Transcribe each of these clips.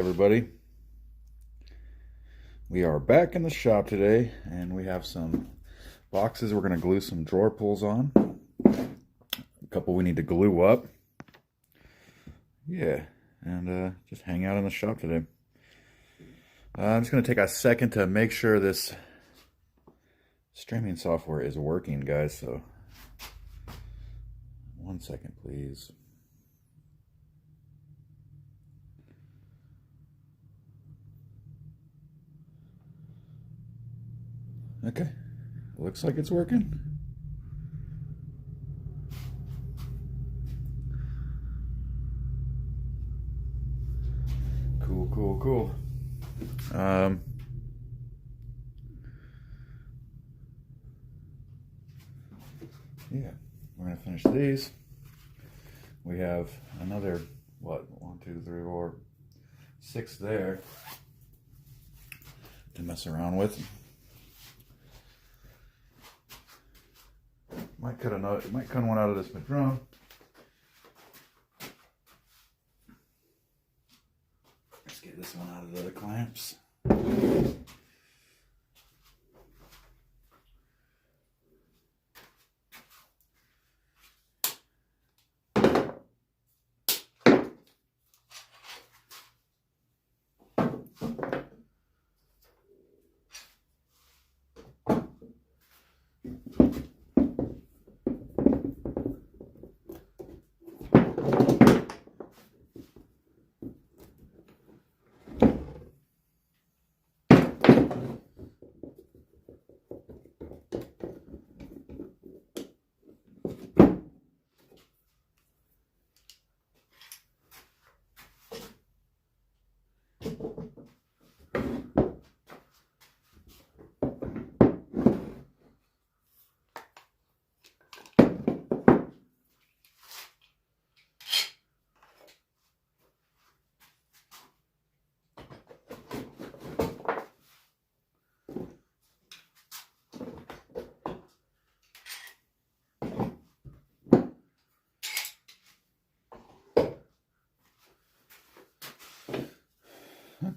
Everybody, we are back in the shop today and we have some boxes we're going to glue some drawer pulls on. A couple we need to glue up. Yeah, and just hang out in the shop today. I'm just going to take a second to make sure this streaming software is working, guys, so 1 second please. Okay, looks like it's working. Cool. Yeah, we're gonna finish these. We have another, what, 1, 2, 3, 4, 6 there to mess around with. Might cut one out of this padrone. Let's get this one out of the clamps.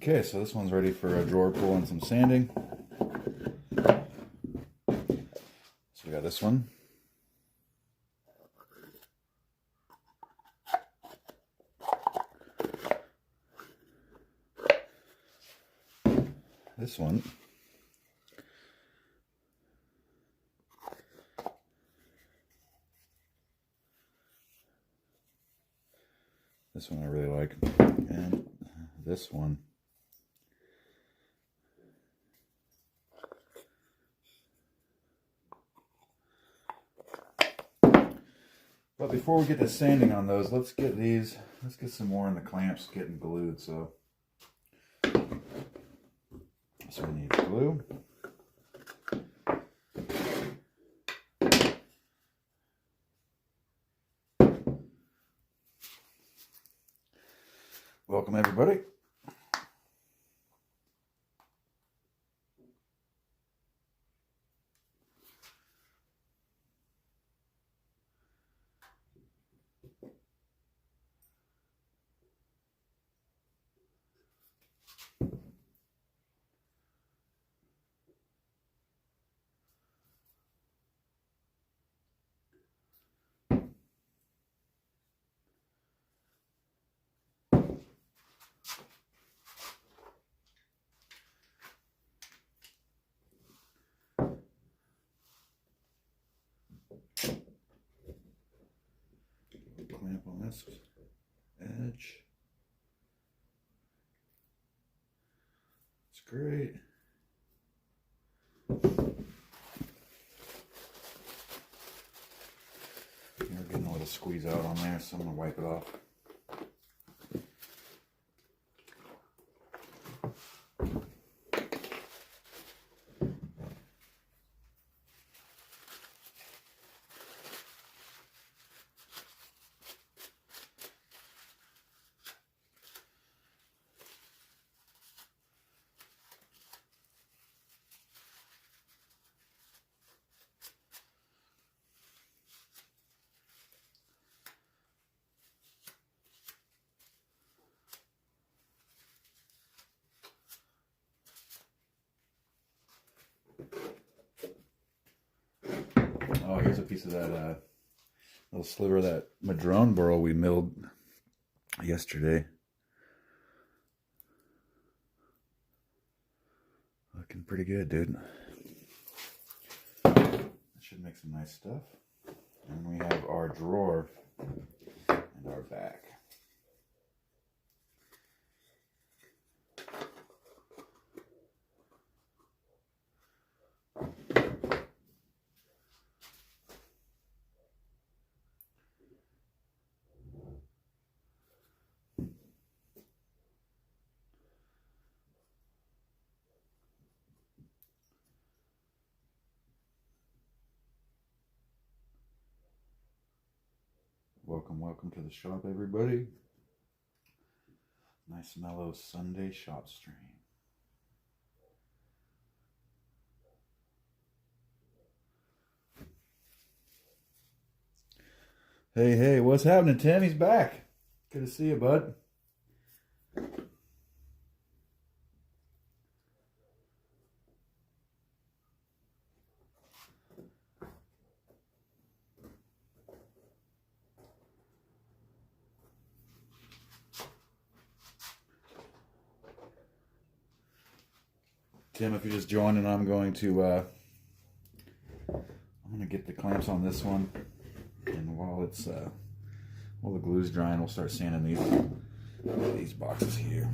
Okay, so this one's ready for a drawer pull and some sanding. So we got this one. This one. This one I really like. And this one. But before we get to sanding on those, let's get some more in the clamps getting glued. So we need glue. Welcome everybody. Clamp on this edge. It's great. You're getting a little squeeze out on there, so I'm going to wipe it off. here's a piece of that little sliver of that madrone burl we milled yesterday. Looking pretty good, dude. That should make some nice stuff. And we have our drawer and our back. Welcome to the shop, everybody. Nice mellow Sunday shop stream. Hey, what's happening, Tim? He's back. Good to see you, bud. Tim, if you're just joining, I'm going to get the clamps on this one, and while the glue's drying, we'll start sanding these boxes here.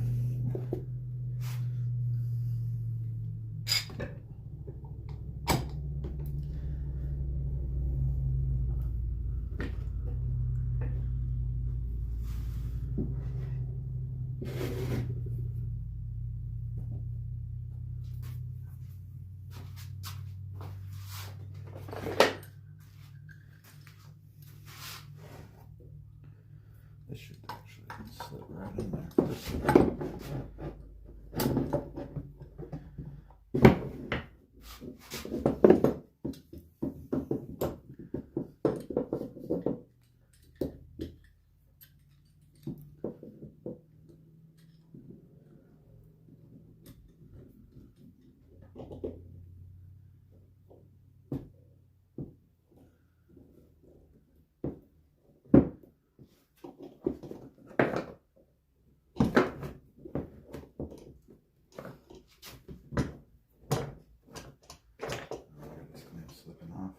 This should actually slip right in there. Slipping off.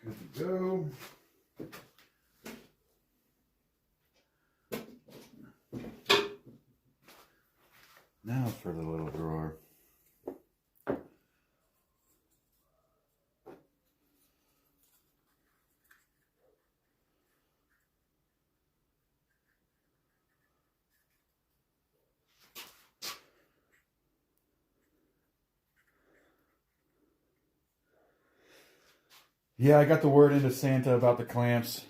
Good to go. Now for the little drawer. Yeah, I got the word into Santa about the clamps.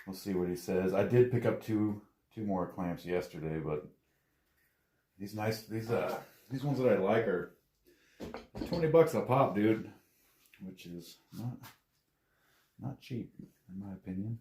We'll see what he says. I did pick up two more clamps yesterday, but these ones that I like are $20 a pop, dude, which is not cheap in my opinion.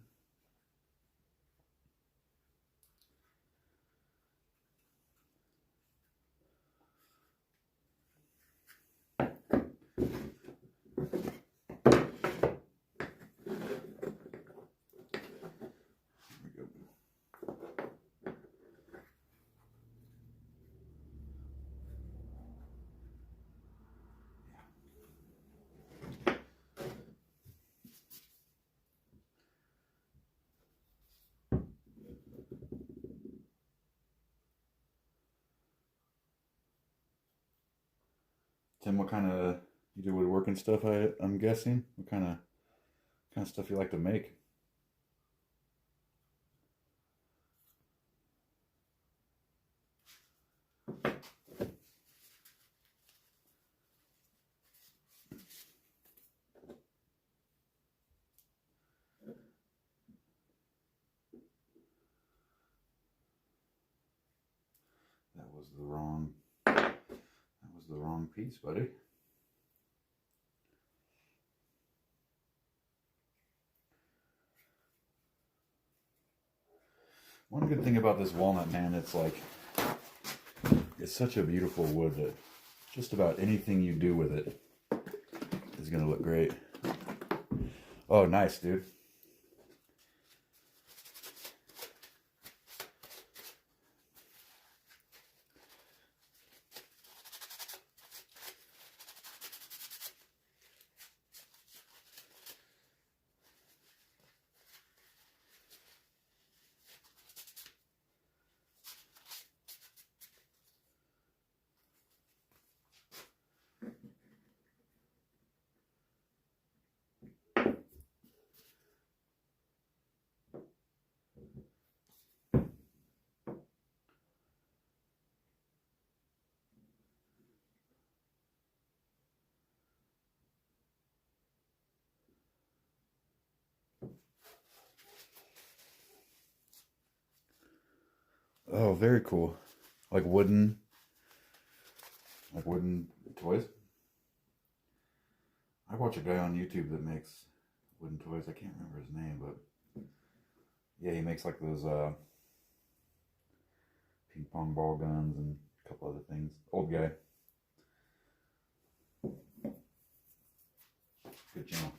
Tim, what kind of you do woodworking stuff? I'm guessing. What kind of stuff you like to make? That was the wrong piece, buddy. One good thing about this walnut, man, it's like, it's such a beautiful wood that just about anything you do with it is going to look great. Oh, nice, dude. Oh, very cool. Like wooden toys. I watch a guy on YouTube that makes wooden toys. I can't remember his name, but yeah, he makes like those ping pong ball guns and a couple other things. Old guy. Good channel.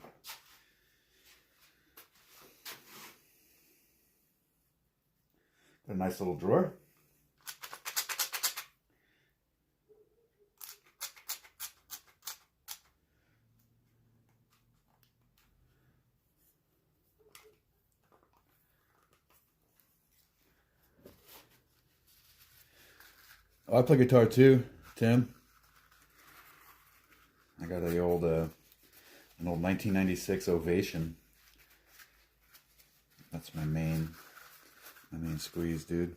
Got a nice little drawer. Oh, I play guitar too, Tim. I got an old 1996 Ovation. That's my main squeeze, dude.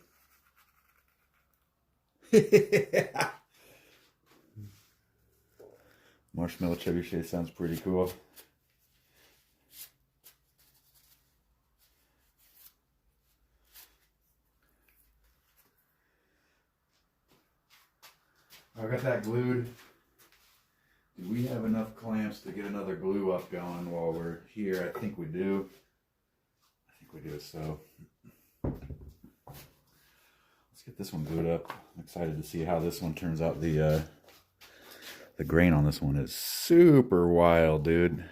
Marshmallow trebuchet sounds pretty cool. I got that glued. Do we have enough clamps to get another glue up going while we're here? I think we do. So let's get this one glued up. I'm excited to see how this one turns out. The grain on this one is super wild, dude.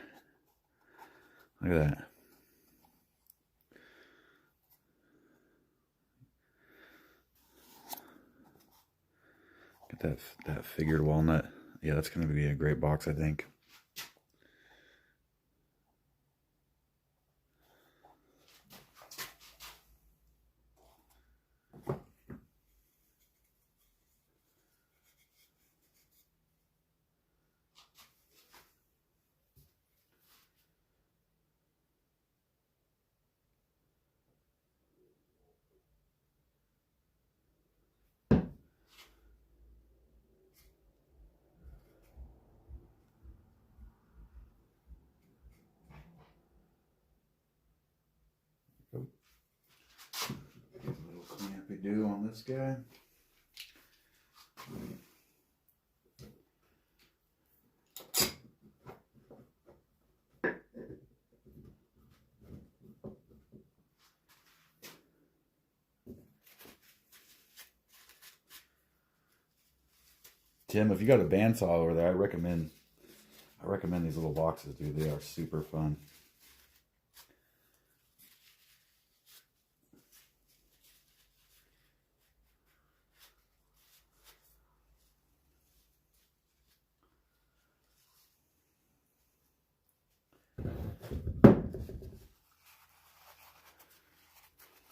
Look at that. Get that figured walnut. Yeah, that's going to be a great box, I think. Little clampy do on this guy. Tim, if you got a bandsaw over there, I recommend these little boxes, dude. They are super fun.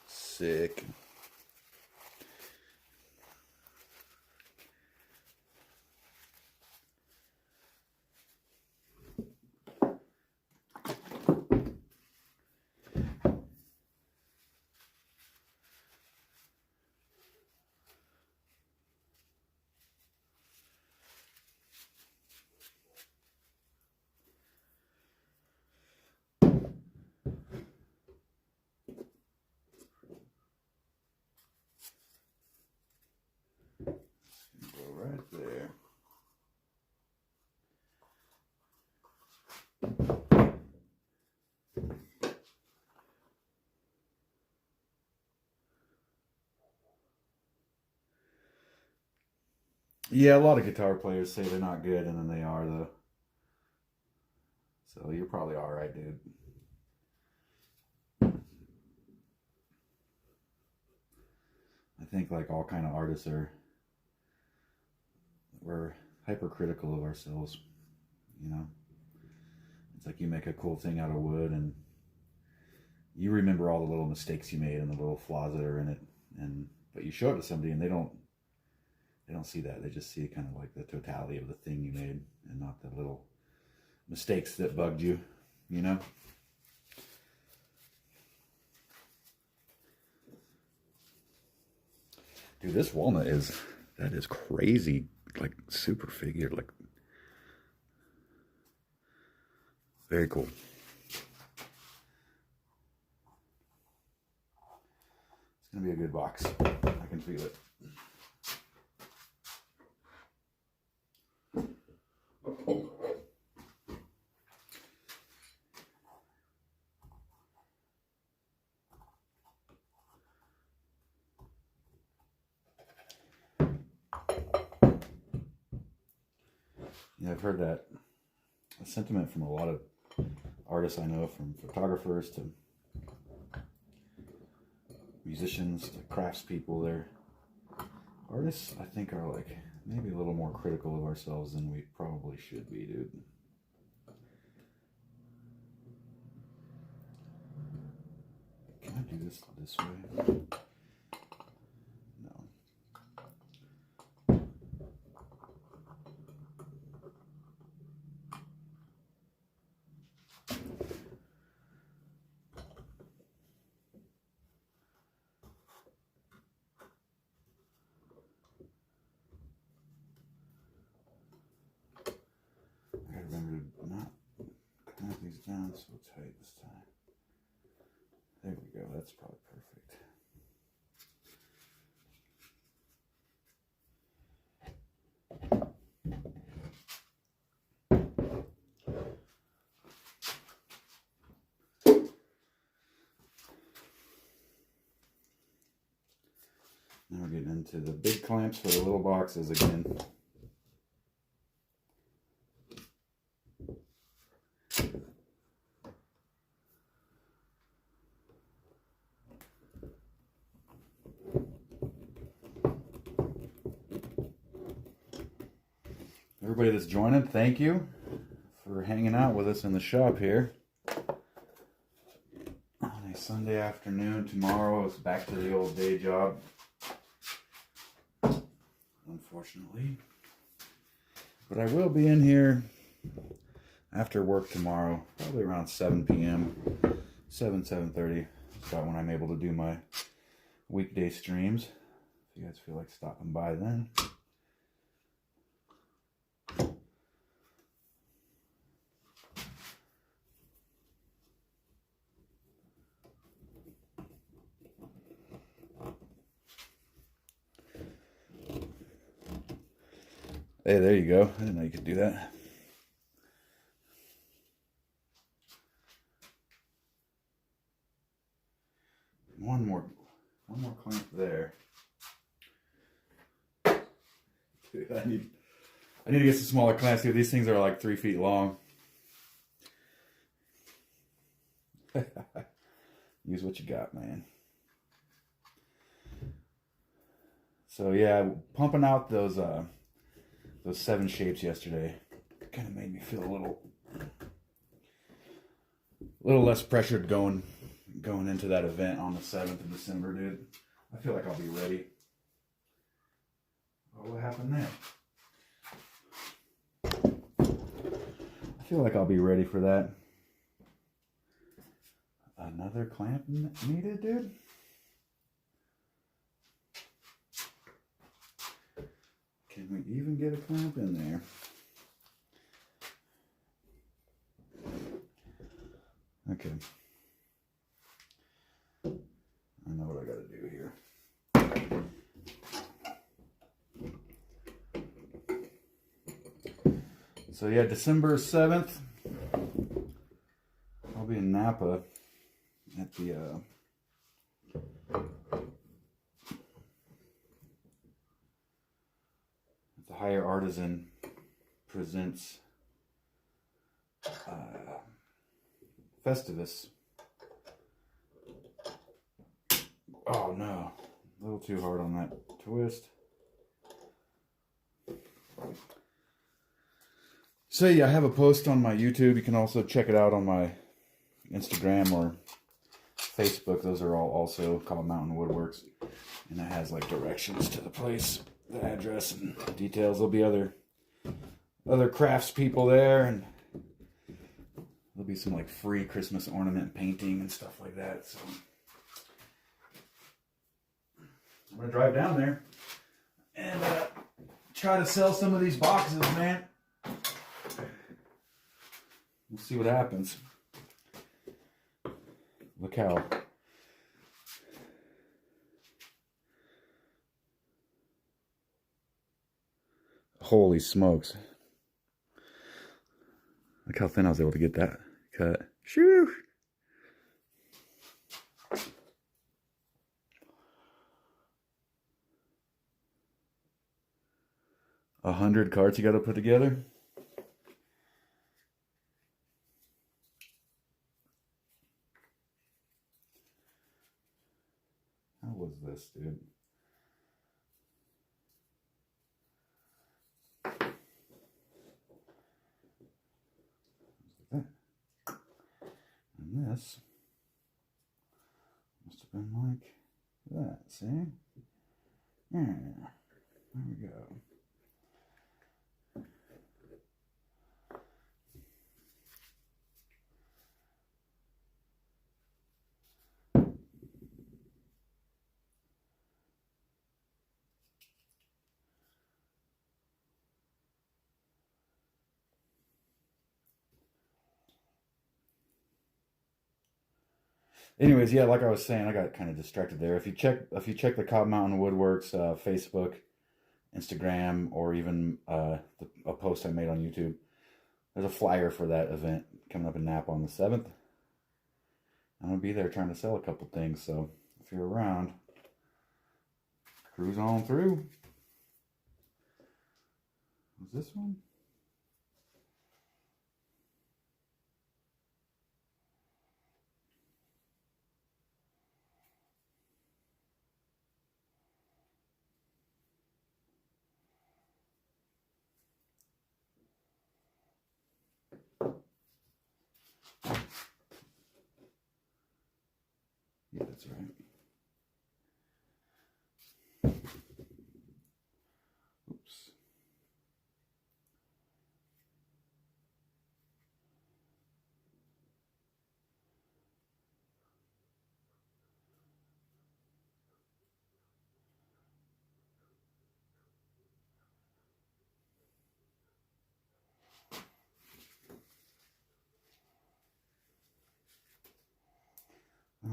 Sick. Yeah, a lot of guitar players say they're not good, and then they are, though. So you're probably all right, dude. I think like all kind of artists we're hypercritical of ourselves, you know. It's like you make a cool thing out of wood, and you remember all the little mistakes you made and the little flaws that are in it, but you show it to somebody and they don't see that. They just see kind of like the totality of the thing you made and not the little mistakes that bugged you, you know. Dude, this walnut is crazy, like super figured, like very cool. It's gonna be a good box. I can feel it. Yeah, I've heard that sentiment from a lot of artists I know, from photographers to musicians to craftspeople. They're artists, I think, are like maybe a little more critical of ourselves than we probably should be, dude. Can I do this way? No. I gotta remember to not clamp these down so tight this time. There we go, that's probably perfect. Now we're getting into the big clamps for the little boxes again. Everybody that's joining, thank you for hanging out with us in the shop here on a Sunday afternoon. Tomorrow is back to the old day job, unfortunately. But I will be in here after work tomorrow, probably around 7 p.m. 7:30. That's about when I'm able to do my weekday streams. If you guys feel like stopping by then. Hey, there you go. I didn't know you could do that. One more clamp there. Dude, I need to get some smaller clamps here. These things are like 3 feet long. Use what you got, man. So yeah, pumping out those 7 shapes yesterday kind of made me feel a little less pressured going into that event on the 7th of December, dude. I feel like I'll be ready. Oh, what happened there? I feel like I'll be ready for that. Another clamp needed, dude? Can we even get a clamp in there? Okay. I know what I gotta do here. So yeah, December 7th, I'll be in Napa at the Tire Artisan presents Festivus. Oh no, a little too hard on that twist. So yeah, I have a post on my YouTube. You can also check it out on my Instagram or Facebook. Those are all also called Mountain Woodworks. And it has like directions to the place, the address and details. There'll be other crafts people there, and there'll be some like free Christmas ornament painting and stuff like that. So I'm gonna drive down there and try to sell some of these boxes, man. We'll see what happens. Look how holy smokes. Look how thin I was able to get that cut. Shoo! A 100 carts you got to put together. How was this, dude? And this must have been like that, see? Yeah, there we go. Anyways, yeah, like I was saying, I got kind of distracted there. If you check the Cobb Mountain Woodworks Facebook, Instagram, or even a post I made on YouTube, there's a flyer for that event coming up in Napa on the 7th. I'm gonna be there trying to sell a couple things, so if you're around, cruise on through. Was this one? Yeah, that's right. Oops.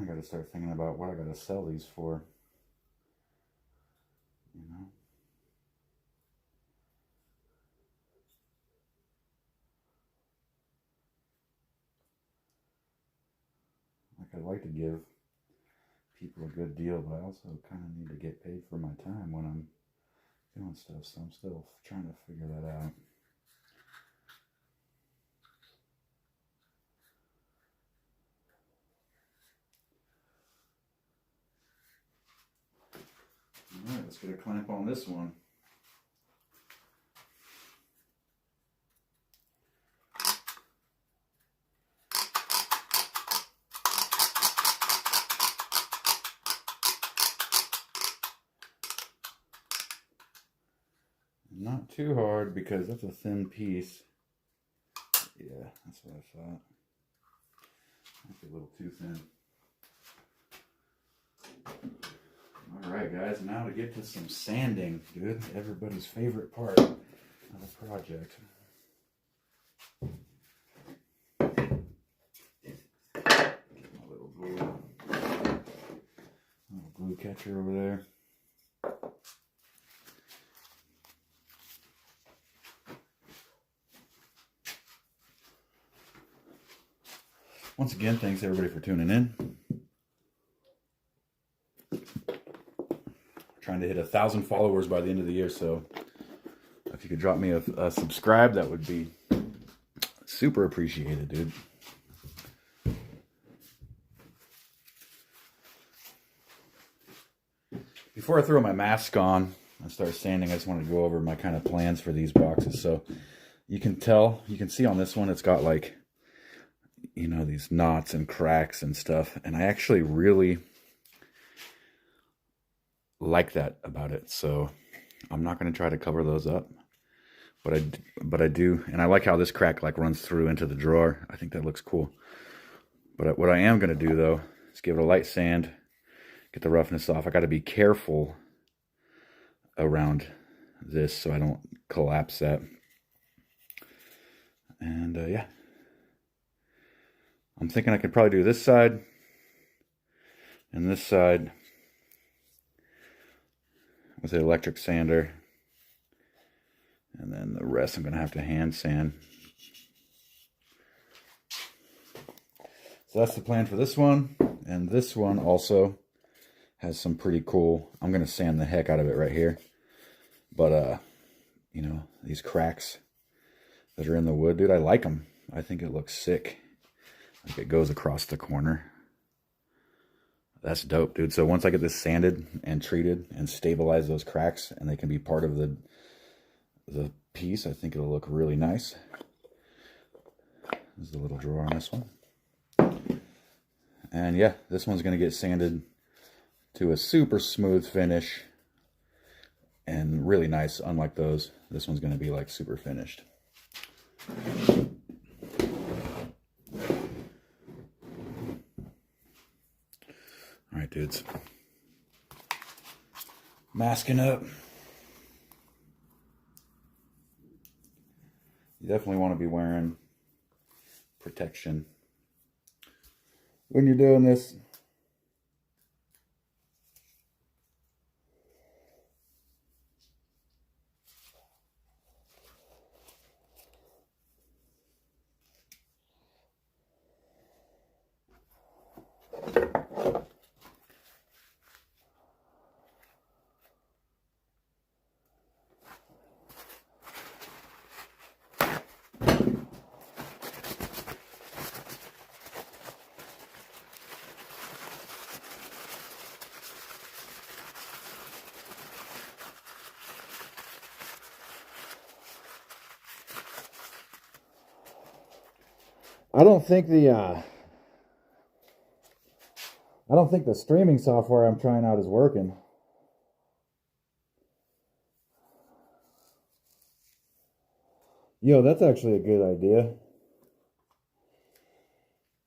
I got to start thinking about what I got to sell these for. You know? Like, I'd like to give people a good deal, but I also kind of need to get paid for my time when I'm doing stuff, so I'm still trying to figure that out. Alright, let's get a clamp on this one. Not too hard because that's a thin piece. Yeah, that's what I thought. Might be a little too thin. Alright guys, now to get to some sanding, dude. Everybody's favorite part of the project. Get my little glue catcher over there. Once again, thanks everybody for tuning in. Trying to hit 1,000 followers by the end of the year, so if you could drop me a subscribe, that would be super appreciated, dude. Before I throw my mask on and start sanding, I just want to go over my kind of plans for these boxes. So you can see on this one, it's got like, you know, these knots and cracks and stuff. And I actually really like that about it. So I'm not going to try to cover those up. But I do, and I like how this crack like runs through into the drawer. I think that looks cool. But what I am going to do though is give it a light sand, get the roughness off. I got to be careful around this so I don't collapse that. And yeah, I'm thinking I could probably do this side and this side with the electric sander. And then the rest I'm going to have to hand sand. So that's the plan for this one. And this one also has some pretty cool, I'm going to sand the heck out of it right here. But, you know, these cracks that are in the wood, dude, I like them. I think it looks sick. Like it goes across the corner. That's dope, dude. So once I get this sanded and treated and stabilize those cracks and they can be part of the piece, I think it'll look really nice. There's the little drawer on this one. And yeah, this one's going to get sanded to a super smooth finish and really nice. Unlike those, this one's going to be like super finished. All right, dudes. Masking up. You definitely want to be wearing protection when you're doing this. I don't think the streaming software I'm trying out is working. Yo, that's actually a good idea.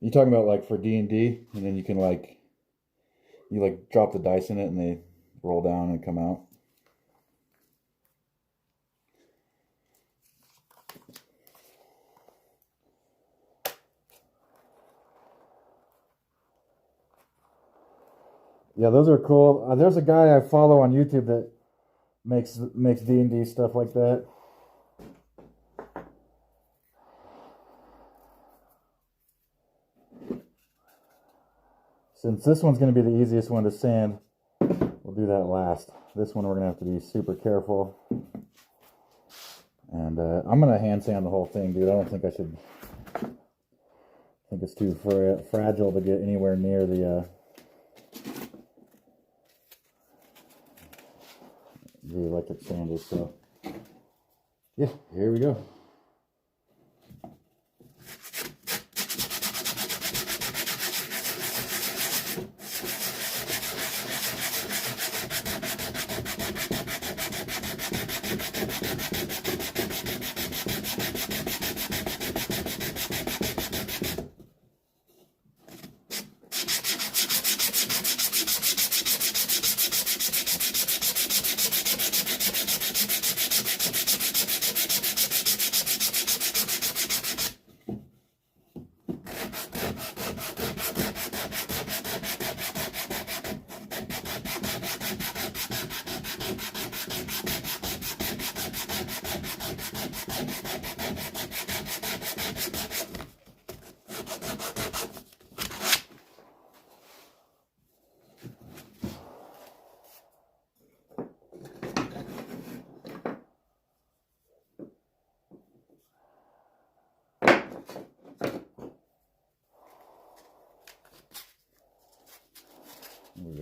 You talking about like for D&D, and then you can like, you like drop the dice in it and they roll down and come out. Yeah, those are cool. There's a guy I follow on YouTube that makes D&D stuff like that. Since this one's going to be the easiest one to sand, we'll do that last. This one we're going to have to be super careful. And I'm going to hand sand the whole thing, dude. I don't think I should. I think it's too fragile to get anywhere near the electric sander. So yeah, here we go.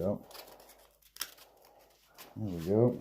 go. There we go.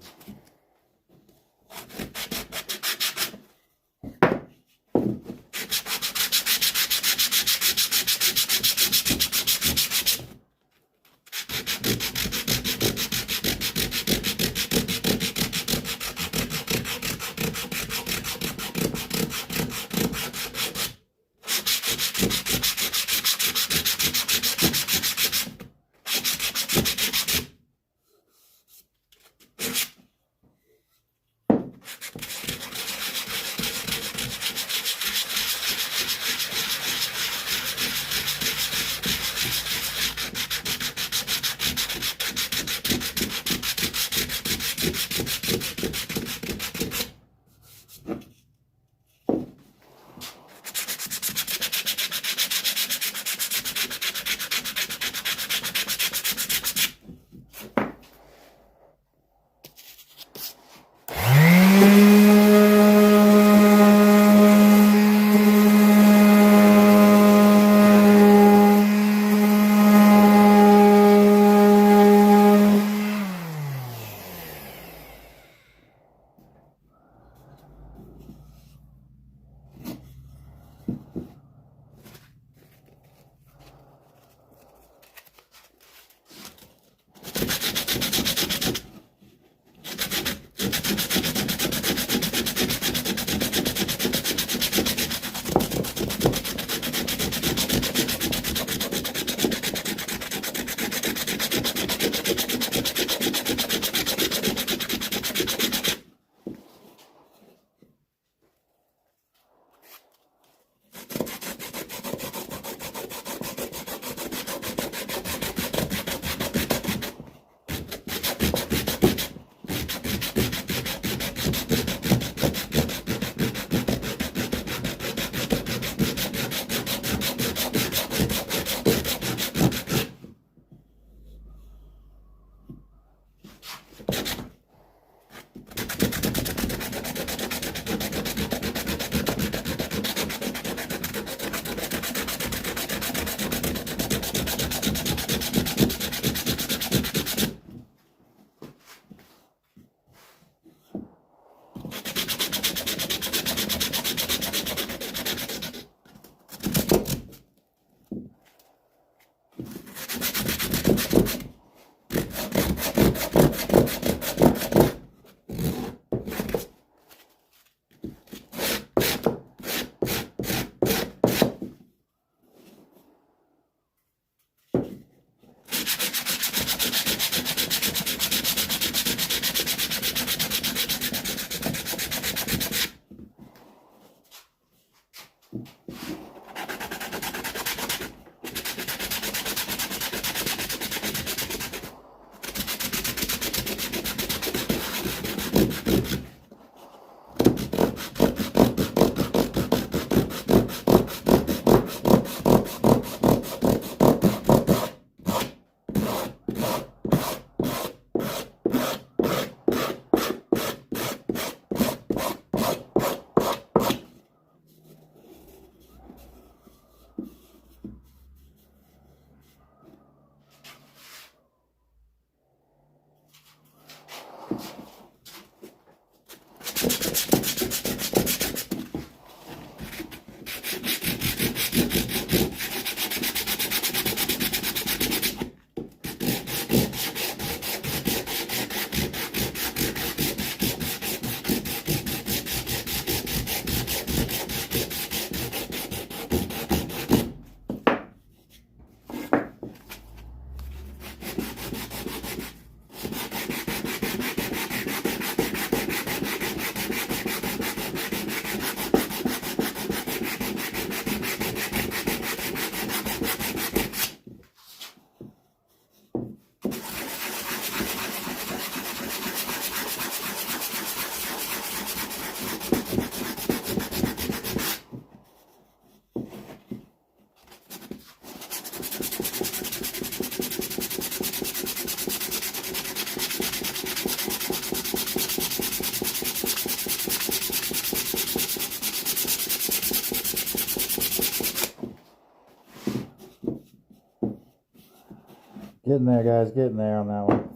Getting there, guys. Getting there on that one.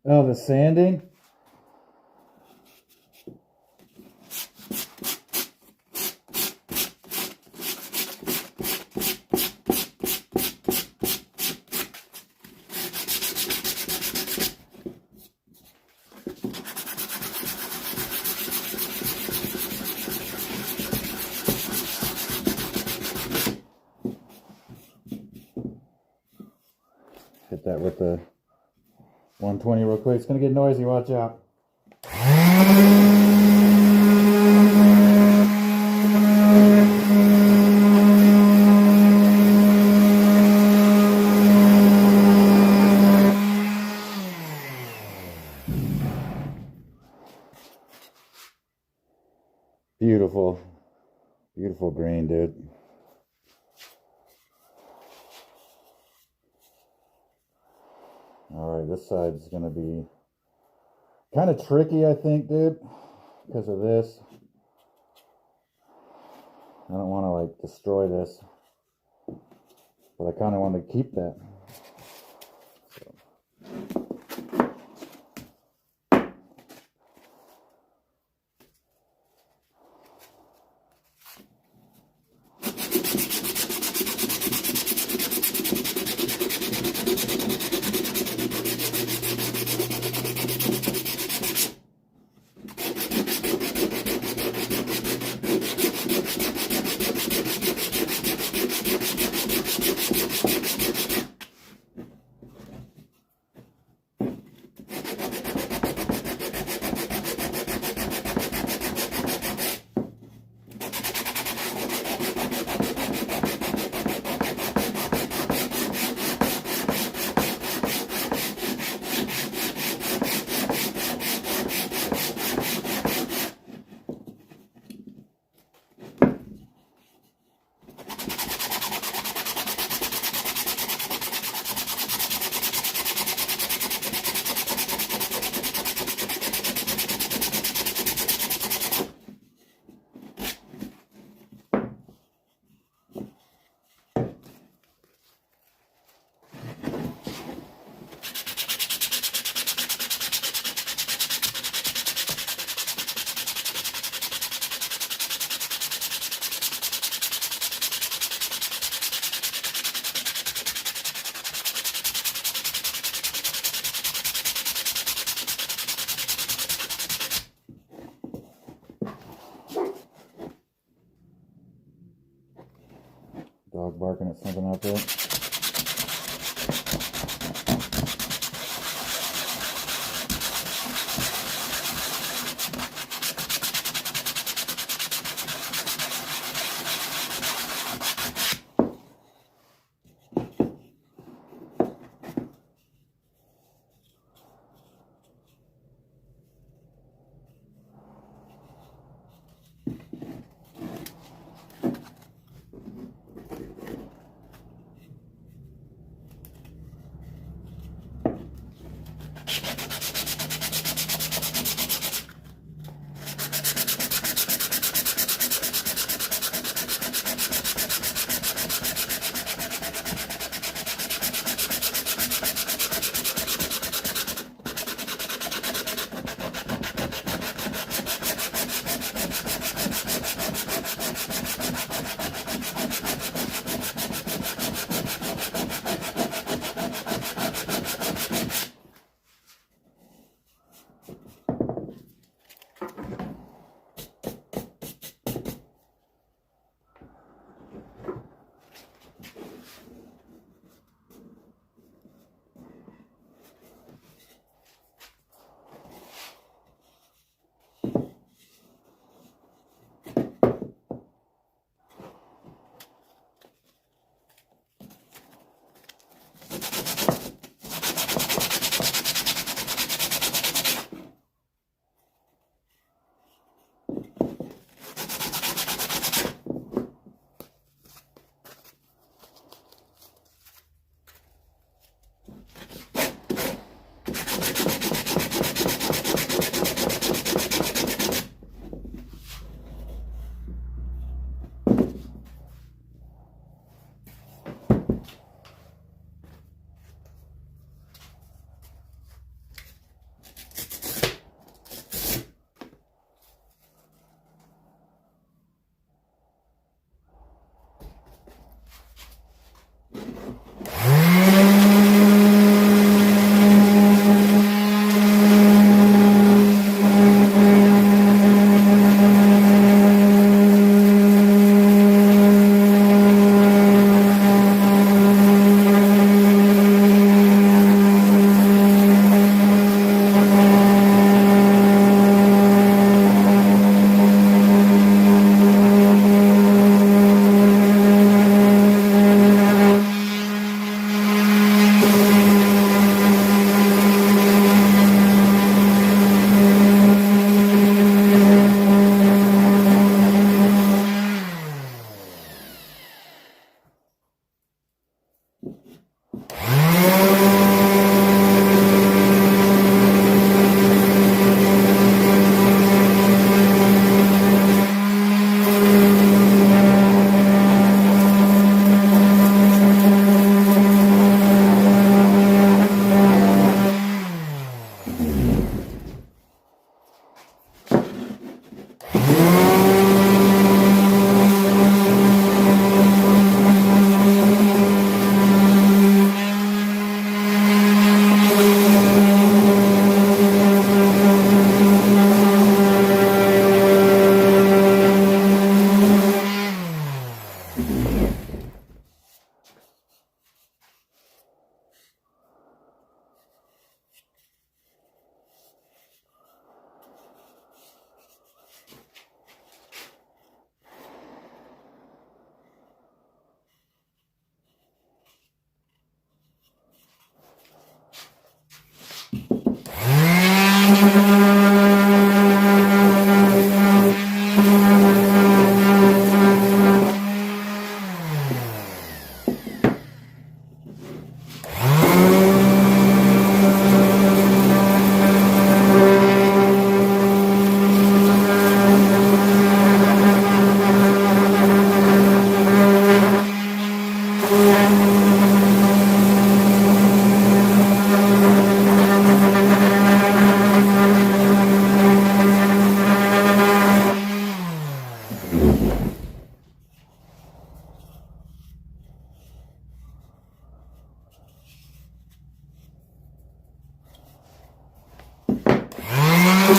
Oh, the sanding? Hit that with the 120 real quick. It's going to get noisy. Watch out. Beautiful. Beautiful grain, dude. Alright, this side's going to be kind of tricky, I think, dude, because of this. I don't want to, like, destroy this, but I kind of want to keep that. Dog barking at something out there. I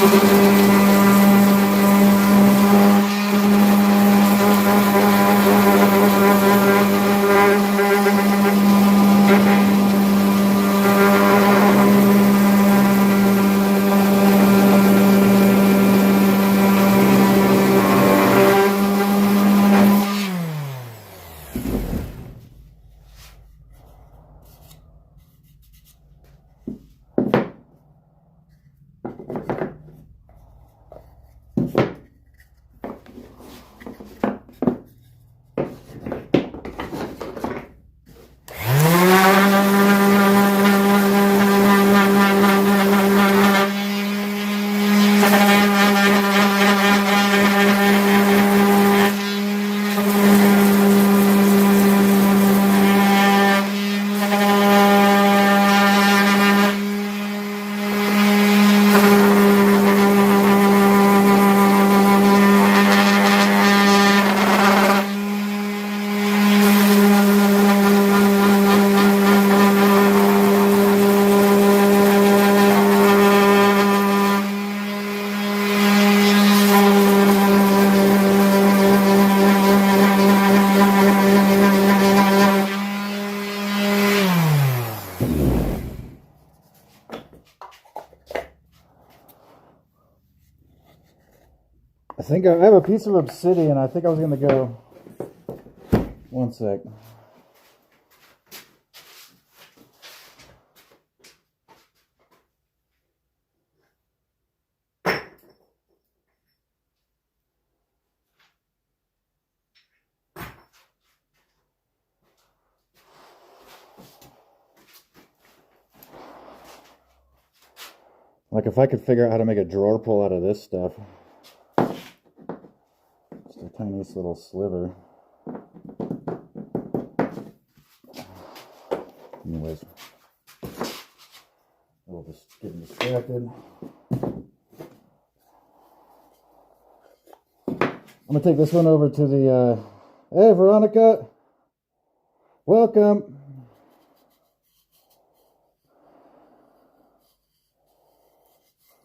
think I have a piece of obsidian. I think I was going to go. One sec. Like if I could figure out how to make a drawer pull out of this stuff. Just a tiniest little sliver. Anyways. We'll just get distracted. I'm going to take this one over to the, hey Veronica, welcome.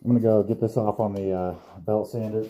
I'm going to go get this off on the belt sander.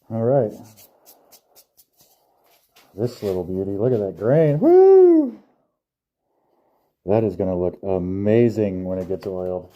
All right. This little beauty. Look at that grain. Woo! That is going to look amazing when it gets oiled.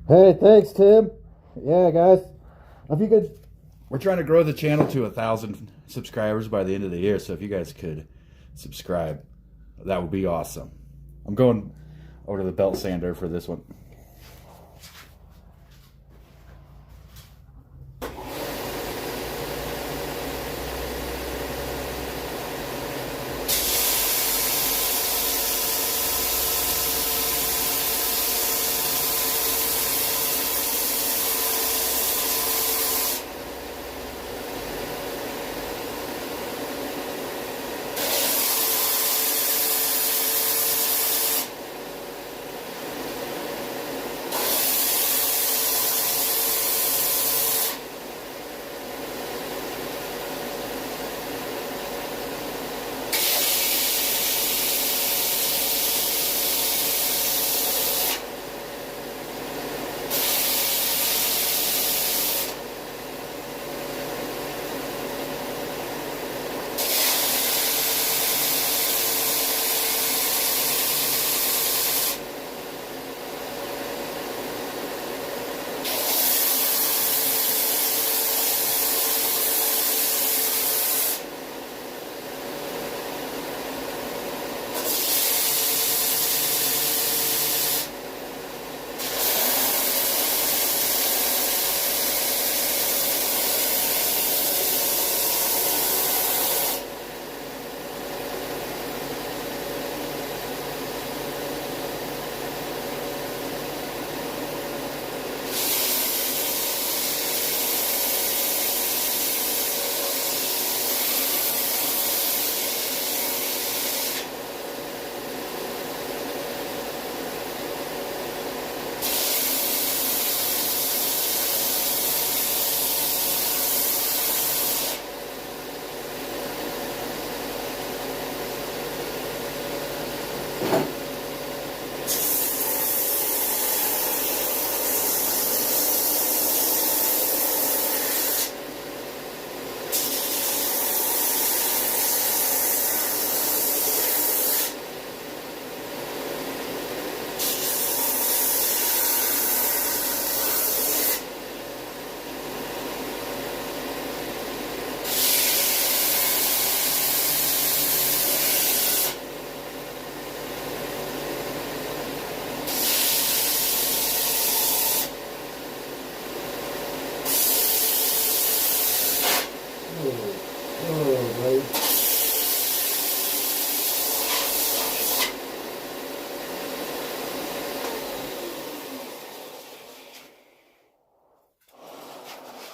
Hey, thanks, Tim. Yeah, guys. If you could... We're trying to grow the channel to 1,000 subscribers by the end of the year, so if you guys could subscribe, that would be awesome. I'm going over to the belt sander for this one.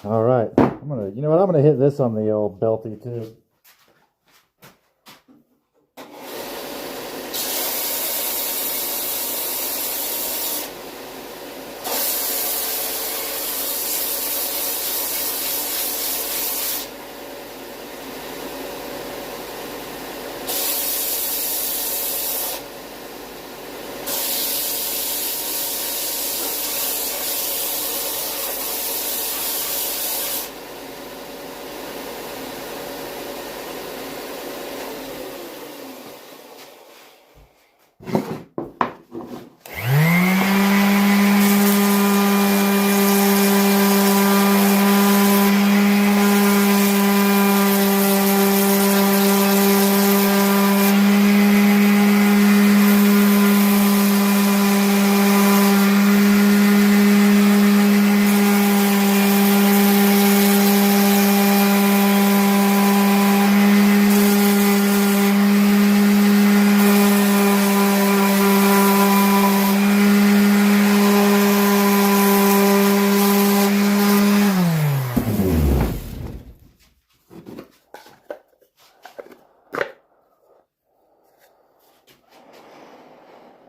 All right, you know what? I'm gonna hit this on the old belty too.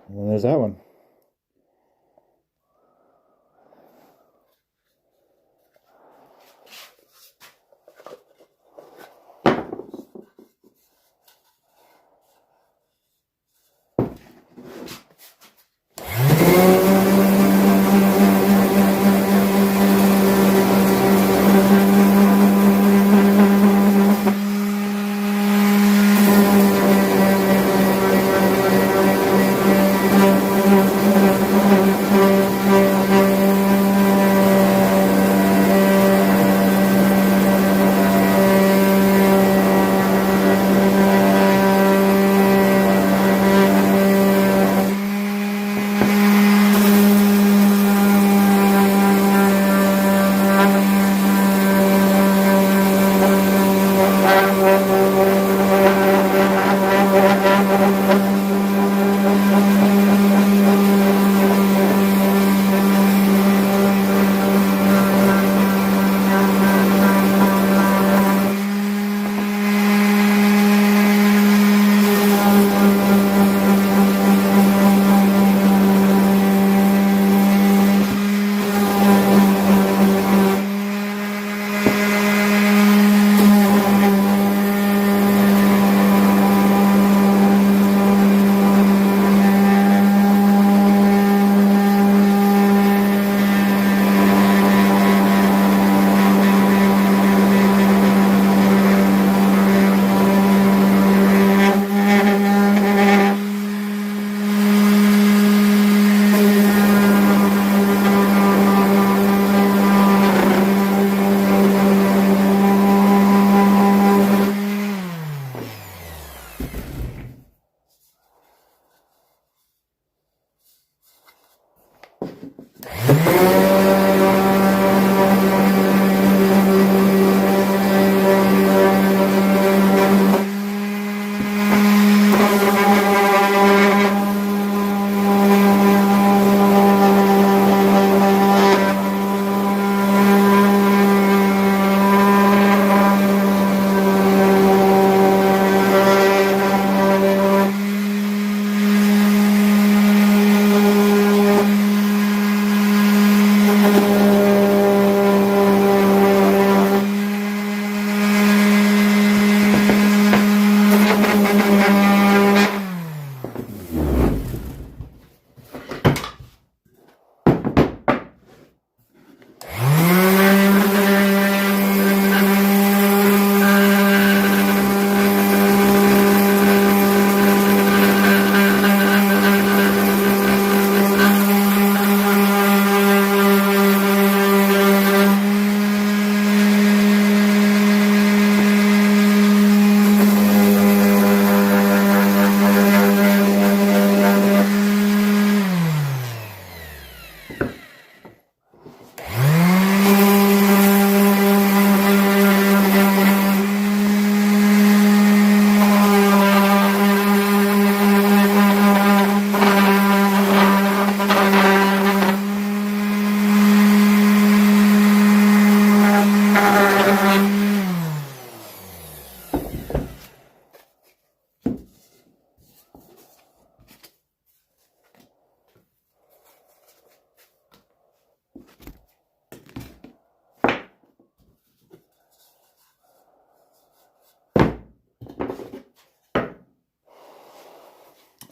And then there's that one.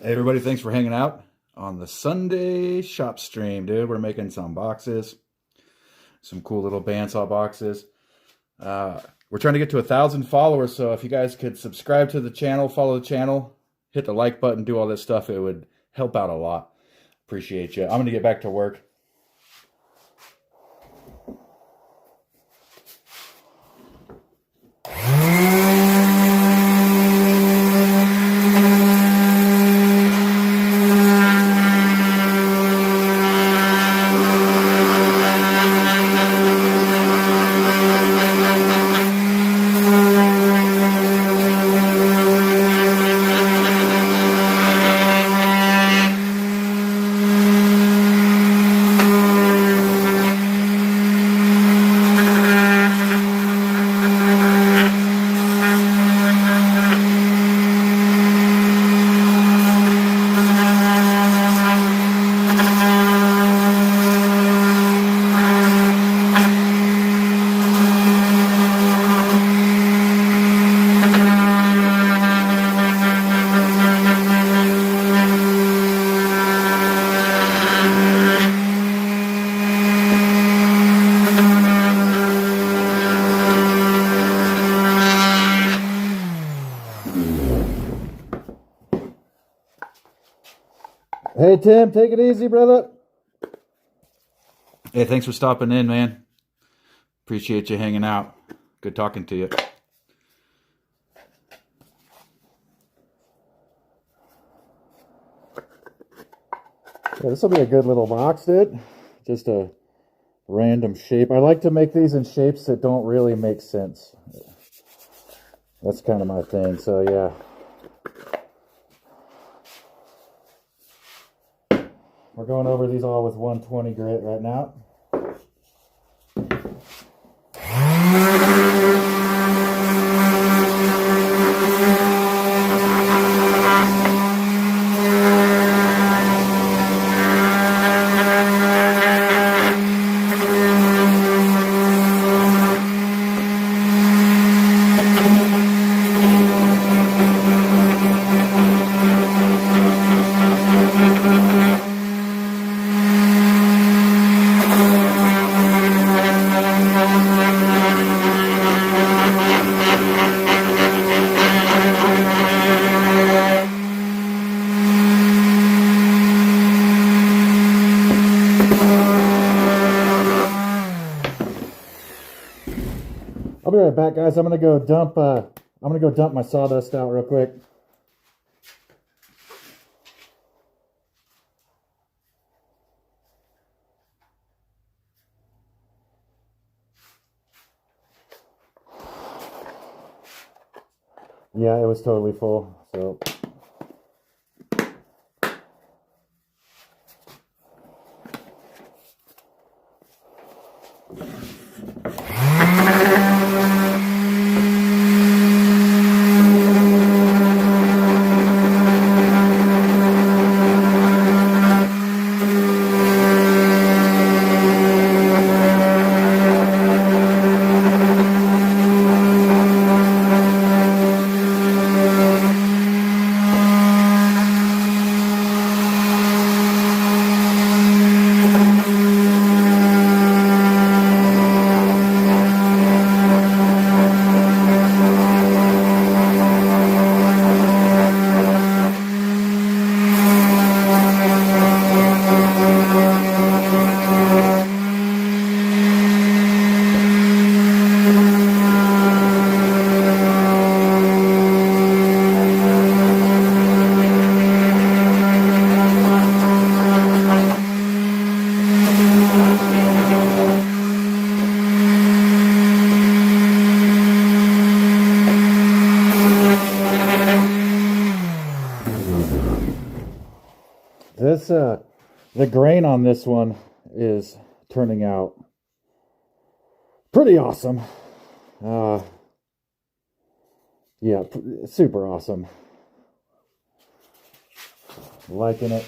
Hey everybody, thanks for hanging out on the Sunday shop stream, dude. We're making some boxes, some cool little bandsaw boxes. We're trying to get to 1,000 followers, so if you guys could subscribe to the channel, follow the channel, hit the like button, do all this stuff, it would help out a lot. Appreciate you. I'm going to get back to work. Hey, Tim, take it easy, brother. Hey, thanks for stopping in, man. Appreciate you hanging out. Good talking to you. Yeah, this will be a good little box, dude. Just a random shape. I like to make these in shapes that don't really make sense. That's kind of my thing, so yeah. We're going over these all with 120 grit right now. I'll be right back, guys. I'm gonna go dump my sawdust out real quick. Yeah, it was totally full, so. This, the grain on this one is turning out pretty awesome. Yeah, super awesome. Liking it.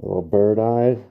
A little bird-eyed.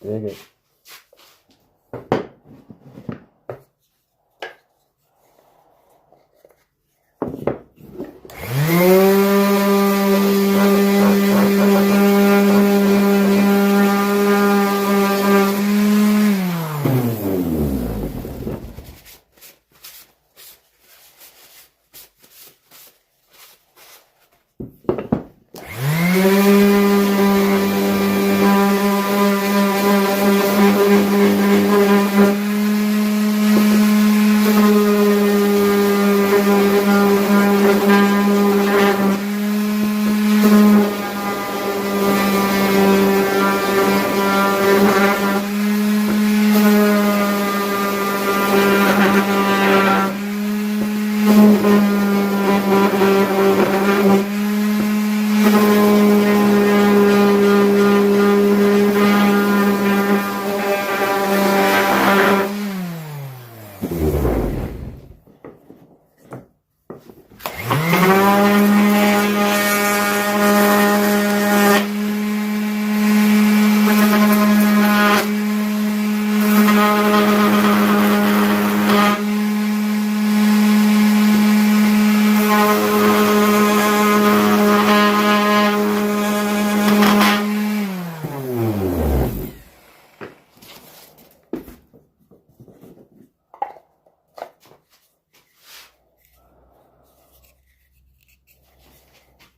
Dig it.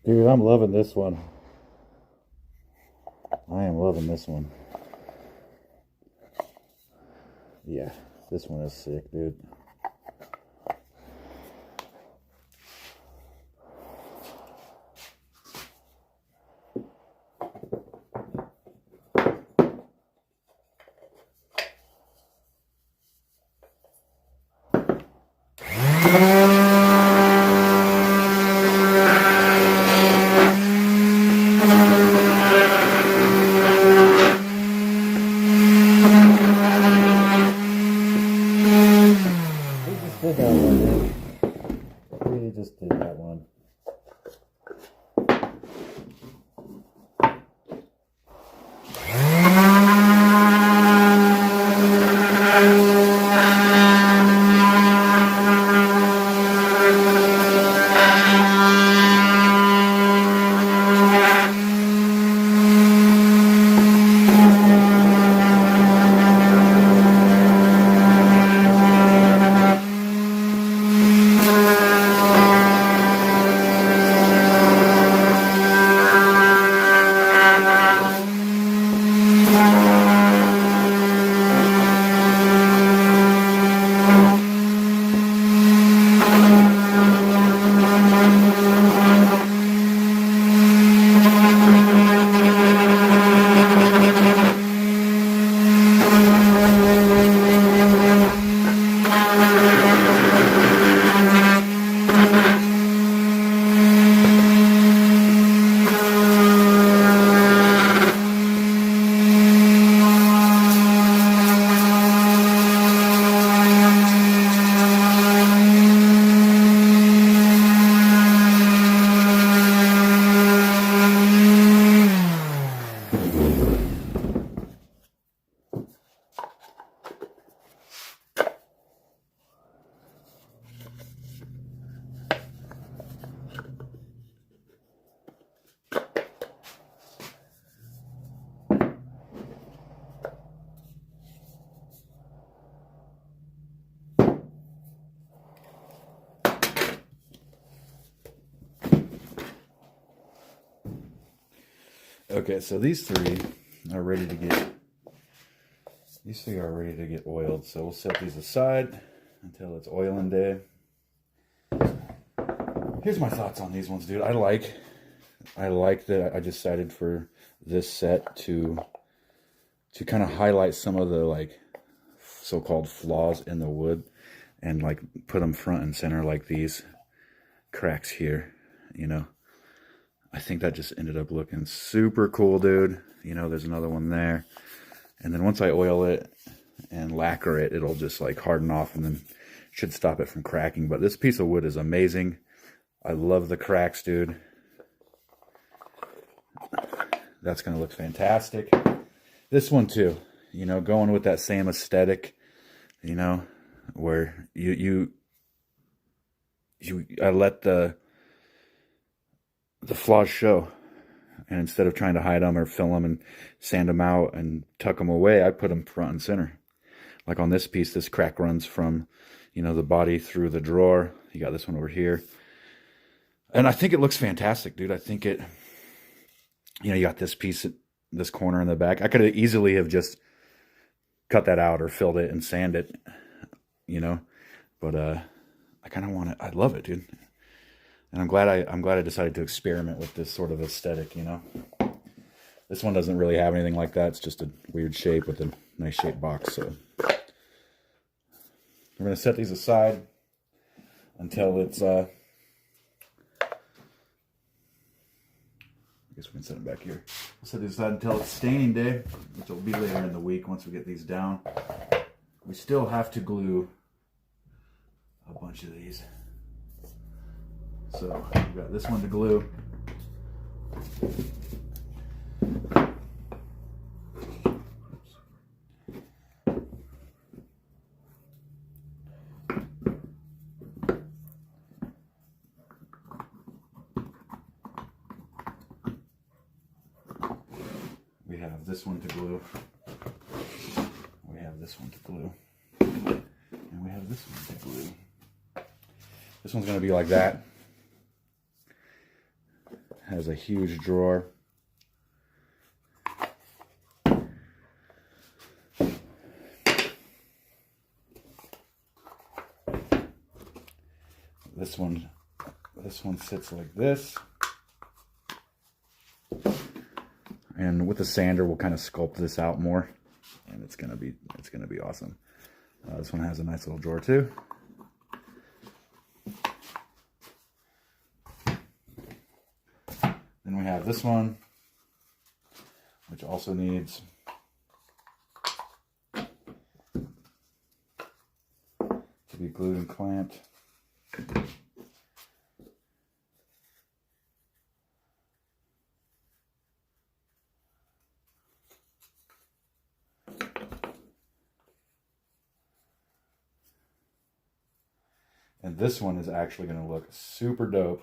Dude, I'm loving this one. I am loving this one. Yeah, this one is sick, dude. Did that one, dude. We just did that one. Okay, so these three are ready to get oiled. So we'll set these aside until it's oiling day. Here's my thoughts on these ones, dude. I like that I decided for this set to kind of highlight some of the like so-called flaws in the wood and like put them front and center, like these cracks here, you know. I think that just ended up looking super cool, dude. You know, there's another one there. And then once I oil it and lacquer it, it'll just like harden off and then should stop it from cracking. But this piece of wood is amazing. I love the cracks, dude. That's going to look fantastic. This one too. you know, going with that same aesthetic, you know, where I let the flaws show. And instead of trying to hide them or fill them and sand them out and tuck them away, I put them front and center. Like on this piece, this crack runs from, you know, the body through the drawer. You got this one over here. And I think it looks fantastic, dude. I think it, you know, you got this piece, this corner in the back. I could have easily have just cut that out or filled it and sand it, you know. But I kind of want it. I love it, dude. And I'm glad I decided to experiment with this sort of aesthetic, you know. This one doesn't really have anything like that. It's just a weird shape with a nice shaped box. So we're going to set these aside until it's, I guess we can set them back here. We'll set these aside until it's staining day, which will be later in the week once we get these down. We still have to glue a bunch of these. So we've got this one to glue. We have this one to glue. We have this one to glue. And we have this one to glue. This one's going to be like that. Has a huge drawer. This one sits like this. And with the sander, we'll kind of sculpt this out more, and it's gonna be awesome. This one has a nice little drawer too. Then we have this one, which also needs to be glued and clamped. And this one is actually going to look super dope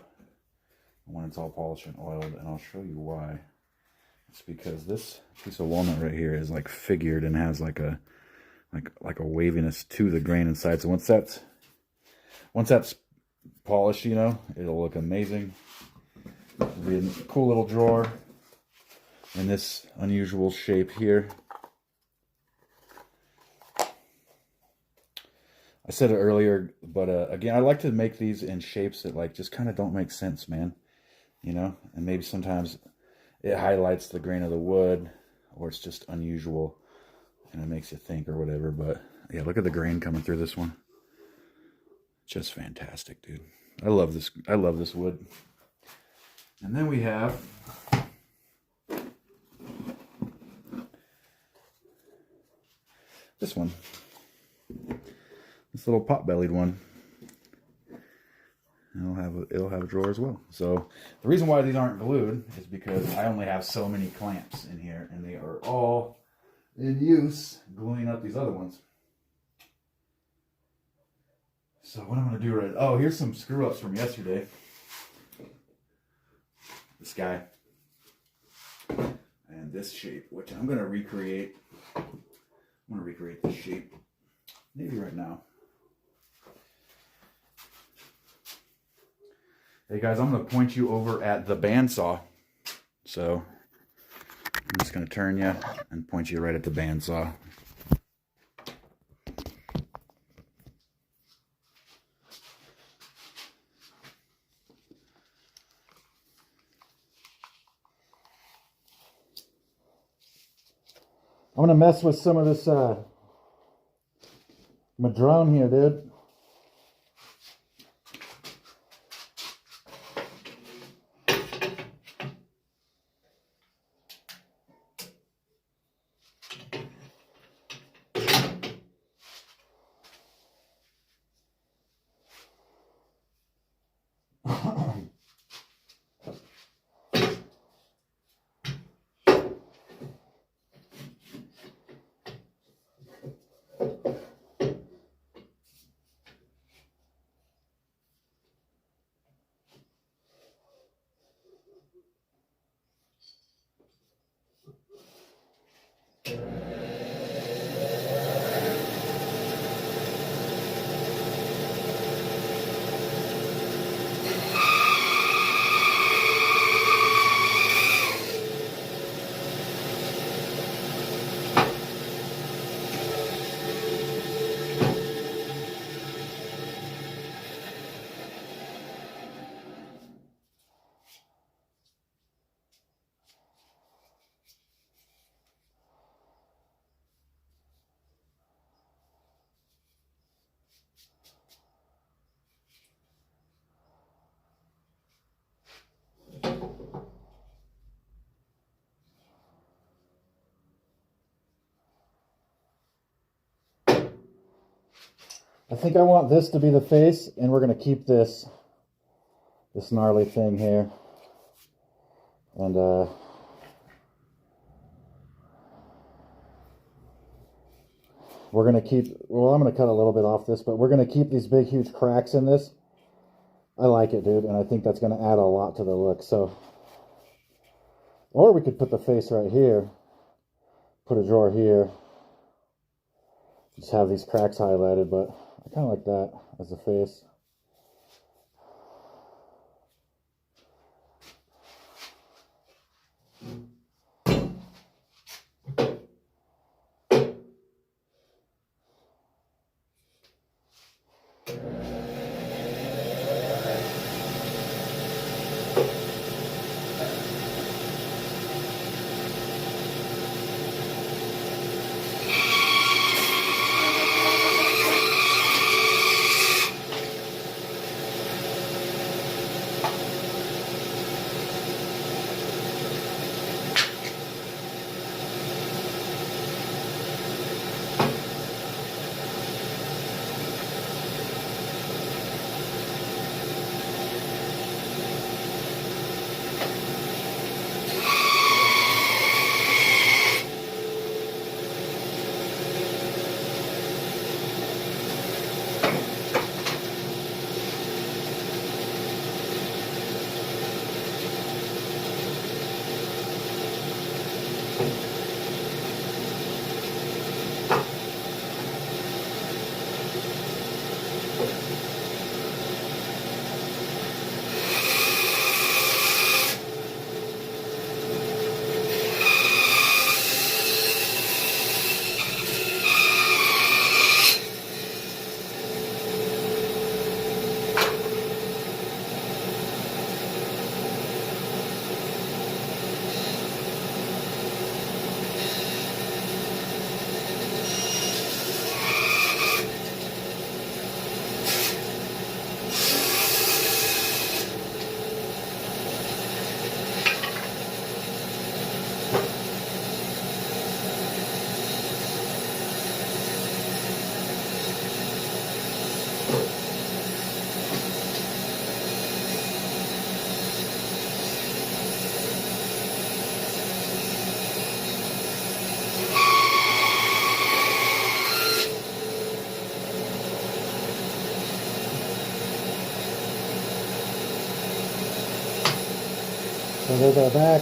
when it's all polished and oiled, and I'll show you why. It's because this piece of walnut right here is like figured and has like a waviness to the grain inside. So once that's polished, you know, it'll look amazing. It'll be a cool little drawer in this unusual shape here. I said it earlier, but again, I like to make these in shapes that like just kind of don't make sense, man. You know, and maybe sometimes it highlights the grain of the wood, or it's just unusual and it makes you think or whatever. But yeah, look at the grain coming through this one. Just fantastic, dude. I love this. I love this wood. And then we have this one. This little pot-bellied one. It'll have a drawer as well. So the reason why these aren't glued is because I only have so many clamps in here, and they are all in use gluing up these other ones. So what I'm going to do right... Oh, here's some screw-ups from yesterday. This guy. And this shape, which I'm going to recreate. I'm going to recreate this shape. Maybe right now. Hey guys, I'm going to point you over at the bandsaw. So I'm just going to turn you and point you right at the bandsaw. I'm going to mess with some of this madrone here, dude. I think I want this to be the face, and we're going to keep this gnarly thing here. And we're going to keep, well, I'm going to cut a little bit off this, but we're going to keep these big, huge cracks in this. I like it, dude, and I think that's going to add a lot to the look. So, or we could put the face right here, put a drawer here, just have these cracks highlighted, but I kind of like that as a face. So there's our back.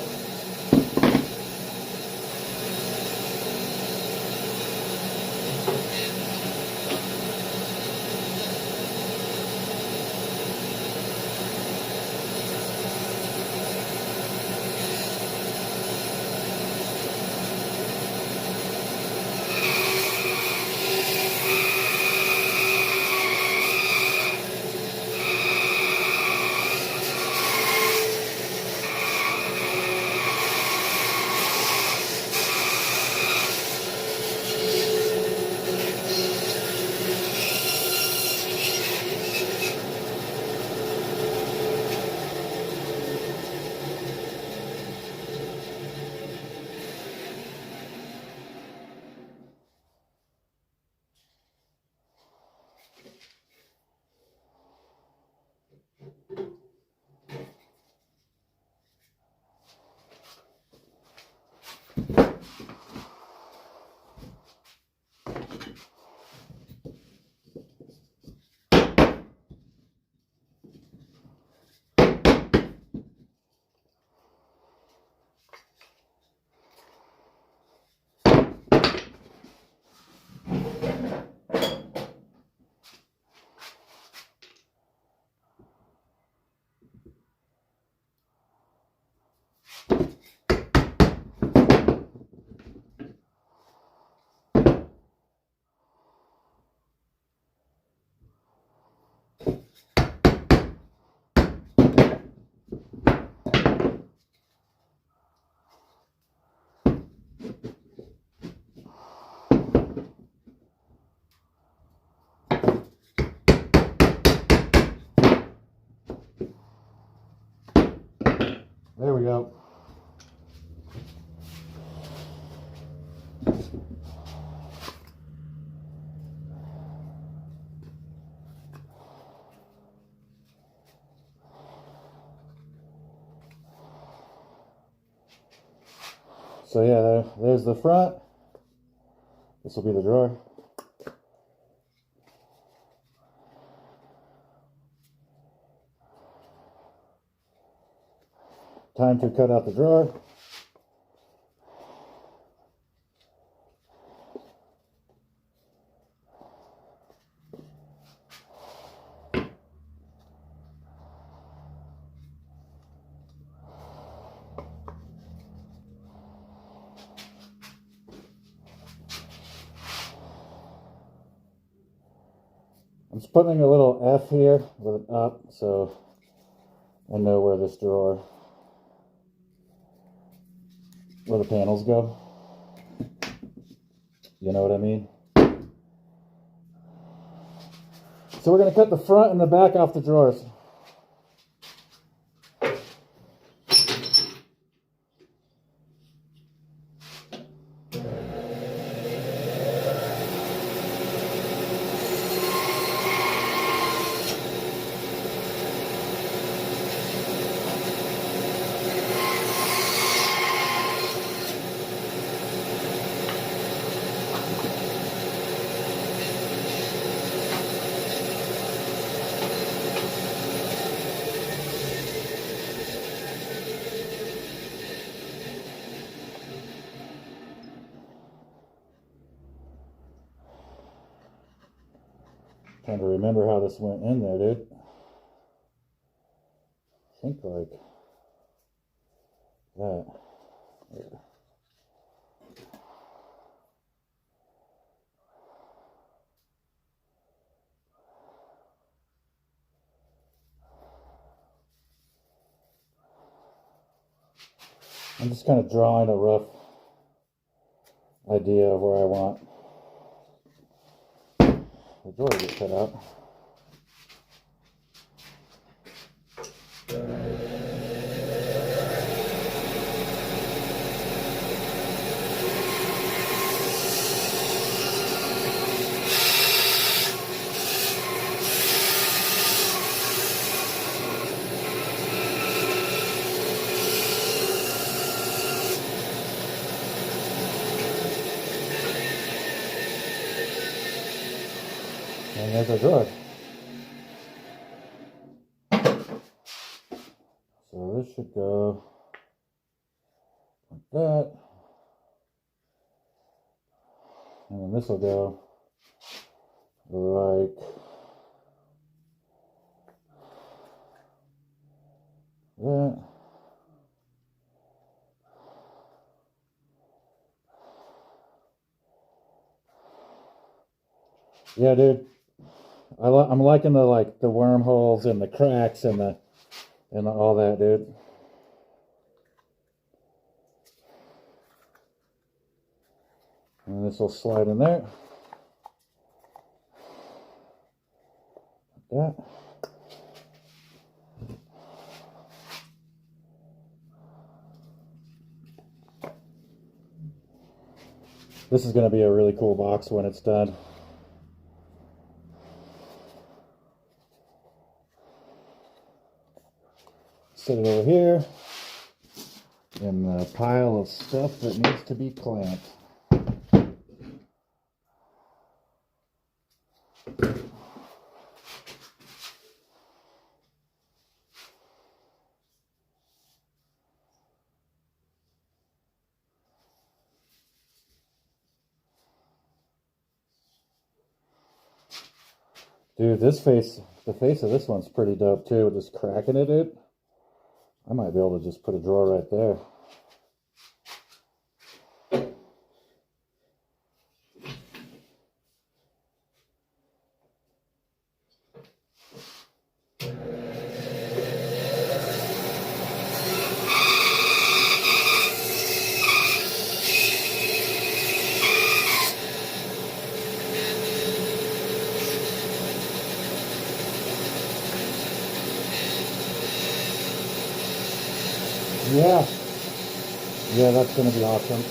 There we go. So yeah, there's the front. This will be the drawer. Time to cut out the drawer. I'm just putting a little F here with an up so I know where this drawer, where the panels go. You know what I mean? So we're going to cut the front and the back off the drawers. Trying to remember how this went in there, dude. I think like that. Yeah. I'm just kind of drawing a rough idea of where I want the drawer to get cut out. And there's our drawer. So this should go like that. And then this will go like that. Yeah, dude. I'm liking the wormholes and the cracks and all that, dude. And this will slide in there. Like that. This is going to be a really cool box when it's done. Set it over here in the pile of stuff that needs to be clamped. Dude, the face of this one's pretty dope too, with this crack in it. I might be able to just put a drawer right there. Yeah, that's going to be awesome.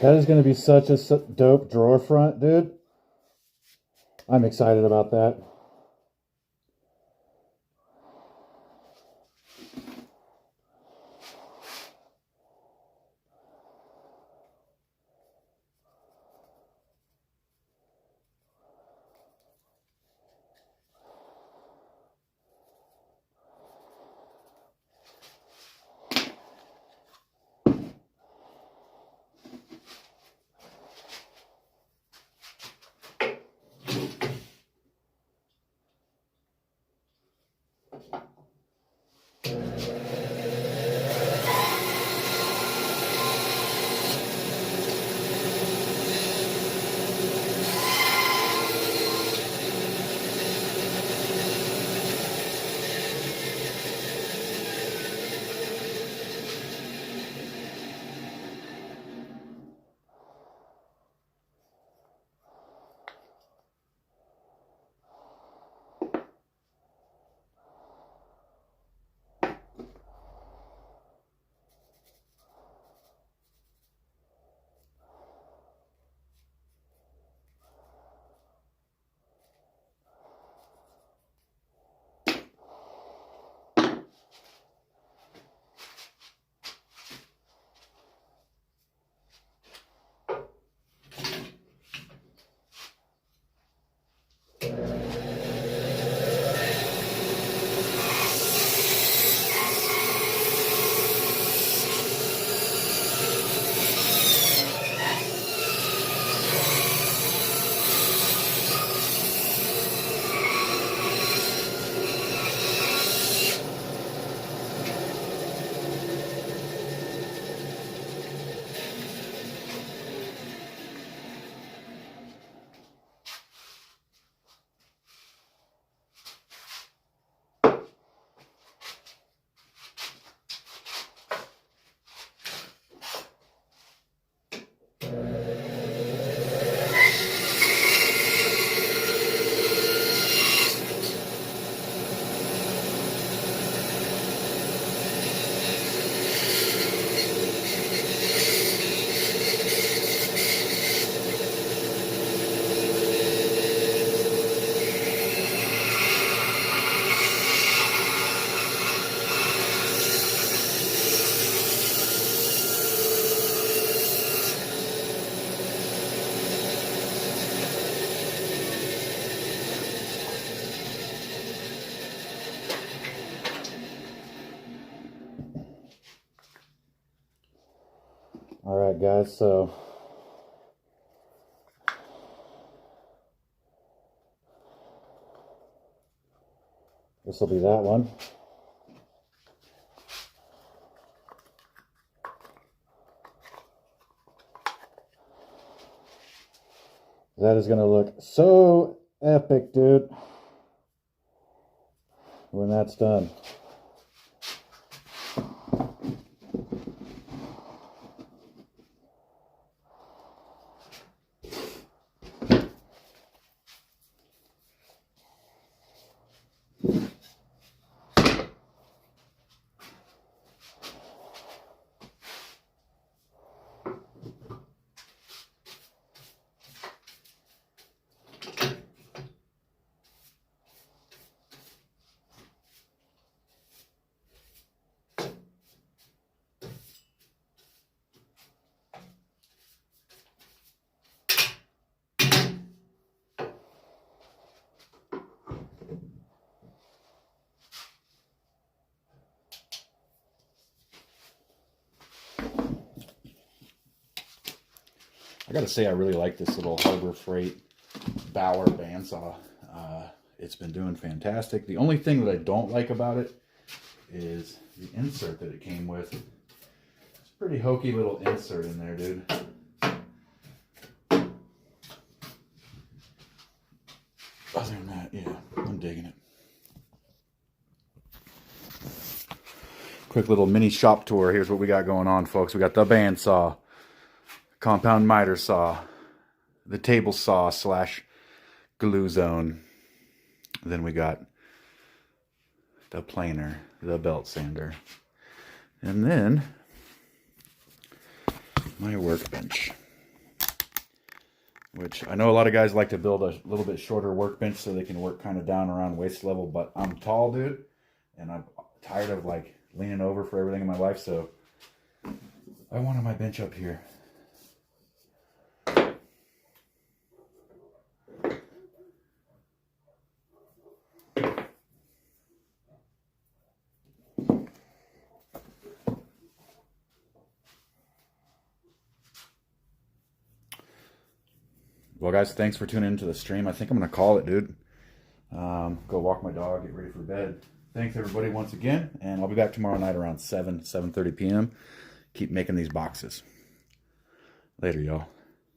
That is going to be such a dope drawer front, dude. I'm excited about that. All right, guys, so this will be that one. That is going to look so epic, dude, when that's done. I gotta say, I really like this little Harbor Freight Bauer bandsaw. It's been doing fantastic. The only thing that I don't like about it is the insert that it came with. It's a pretty hokey little insert in there, dude. Other than that, yeah, I'm digging it. Quick little mini shop tour. Here's what we got going on, folks. We got the bandsaw, compound miter saw, the table saw / glue zone. Then we got the planer, the belt sander, and then my workbench. which I know a lot of guys like to build a little bit shorter workbench so they can work kind of down around waist level, but I'm tall, dude, and I'm tired of like leaning over for everything in my life, so I wanted my bench up here. Well, guys, thanks for tuning into the stream. I think I'm going to call it, dude. Go walk my dog, get ready for bed. Thanks, everybody, once again. And I'll be back tomorrow night around 7:30 p.m. Keep making these boxes. Later, y'all.